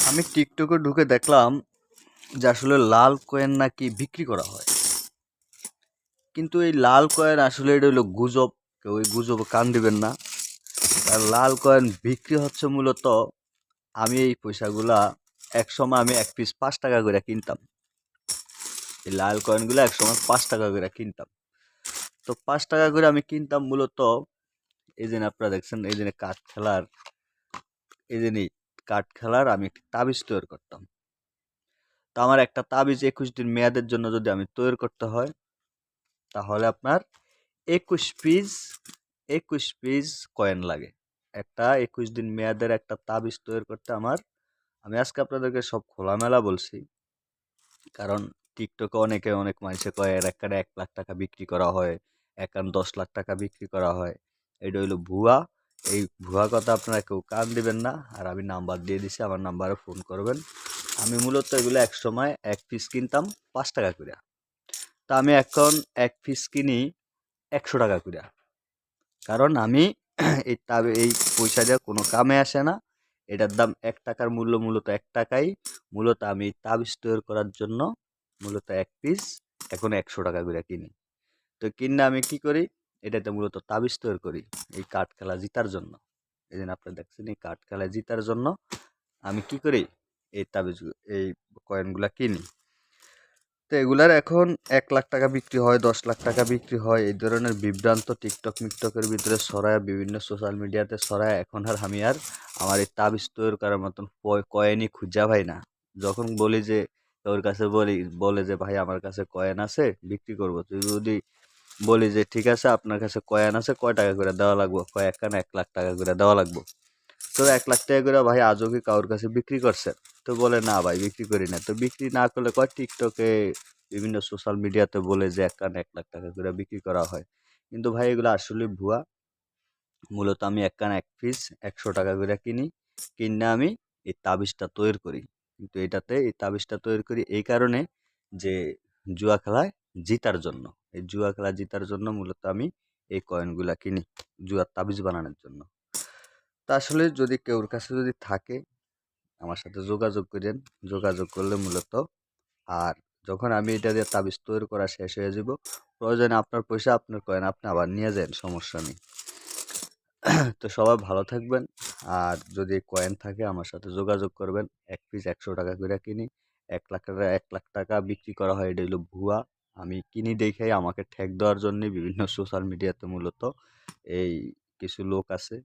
আমি টিকটকে ঢুকে দেখলাম যে আসলে লাল কয়েন নাকি বিক্রি করা হয়, কিন্তু এই লাল কয়েন আসলে এটা হলো গুজব। কেউ ওই গুজবে কান দিবেন না। আর লাল কয়েন বিক্রি হচ্ছে মূলত, আমি এই পয়সাগুলা এক সময় আমি এক পিস 5 টাকা করে কিনতাম। এই লাল কয়েনগুলো এক সময় 5 টাকা করে কিনতাম। তো 5 টাকা করে আমি কিনতাম মূলত, এই যে আপনারা দেখছেন, এই যে কাঠ খেলার, এই যে কাঠ খেলার আমি একটি তাবিজ তৈরি করতাম। তো আমার একটা তাবিজ 21 দিন মেয়াদের জন্য যদি আমি তৈরি করতে হয়, তাহলে আপনার 21 পিস 21 পিস কয়েন লাগে। একটা 21 দিন মেয়াদের একটা তাবিজ তৈরি করতে আমি আজকে আপনাদেরকে সব খোলামেলা বলছি, কারণ টিকটকে অনেকে অনেক মানুষে কয় এর একটা 1 লাখ টাকা বিক্রি করা হয়, একান 10 লাখ টাকা বিক্রি করা হয়। এটা হইলো ভুয়া। এই ভুয়া কথা আপনারা কেউ কান দিবেন না। আর আমি নাম্বার দিয়ে দিছি, আমার নাম্বারে ফোন করবেন। আমি মূলত এগুলো এক সময় এক পিস কিনতাম 5 টাকা করে। তা আমি এখন এক পিস কিনি 100 টাকা করে। কারণ আমি এই পয়সা দিয়ে কোনো কামে আসে না। এটার দাম 1 টাকার মূল্য, মূলত 1 টাকাই। মূলত আমি এই তাবিজ তৈরি করার জন্য মূলত এক পিস এখন 100 টাকা করে কিনি। তো কিনে আমি কি করি, এটাতে মূলত তাবিজ তৈরি করি এই কাঠ খেলা জিতার জন্য। এই জন্য আপনারা দেখছেন, এই কাঠ খেলা জিতার জন্য আমি কি করি, এই তাবিজ, এই কয়েনগুলা কিনি। তো এগুলার এখন 1 লাখ টাকা বিক্রি হয়, 10 লাখ টাকা বিক্রি হয়। এই ধরনের বিভ্রান্ত টিকটক মিকটকের ভিতরে ছড়ায়, বিভিন্ন সোশ্যাল মিডিয়াতে ছড়ায়। এখন আর আমি আমার এই তাবিজ তৈরি করার মতন কয়েনই খুঁজা পাই না। যখন বলি যে তোর কাছে বলে যে ভাই আমার কাছে কয়েন আছে বিক্রি করবো, তুই যদি বলি যে ঠিক আছে আপনার কাছে কয়েন আছে, কয় টাকা করে দেওয়া লাগবে, কয় একখান 1 লাখ টাকা করে দেওয়া লাগবে। তো 1 লাখ টাকা করে ভাই আজও কি কারোর কাছে বিক্রি করছে? তো বলে না ভাই বিক্রি করি না। তো বিক্রি না করলে কয় টিকটকে বিভিন্ন সোশ্যাল মিডিয়াতে বলে যে একখান 1 লাখ টাকা করে বিক্রি করা হয়। কিন্তু ভাই এগুলো আসলে ভুয়া। মূলত আমি একখান এক পিস 100 টাকা করে কিনি, কিনে আমি এই তাবিজটা তৈরি করি। কিন্তু এই তাবিজটা তৈরি করি এই কারণে যে জুয়া খেলায় জিতার জন্য। এই জুয়া খেলা জিতার জন্য মূলত আমি এই কয়েনগুলা কিনি, জুয়ার তাবিজ বানানোর জন্য। তা আসলে যদি কেউর কাছে যদি থাকে, আমার সাথে যোগাযোগ করেন। যোগাযোগ করলে মূলত, আর যখন আমি এটা দিয়ে তাবিজ তৈরি করা শেষ হয়ে যাব, প্রয়োজনে আপনার পয়সা আপনার কয়েন আপনি আবার নিয়ে যান, সমস্যা নেই। তো সবাই ভালো থাকবেন। আর যদি কয়েন থাকে আমার সাথে যোগাযোগ করবেন। এক পিস 100 টাকা করে কিনি, 1 লাখ টাকা 1 লাখ টাকা বিক্রি করা হয়, এটা হলো ভুয়া। আমি কিনি দেখেই আমাকে ঠেক দেওয়ার জন্য বিভিন্ন সোশ্যাল মিডিয়াতে মূলত এই কিছু লোক আছে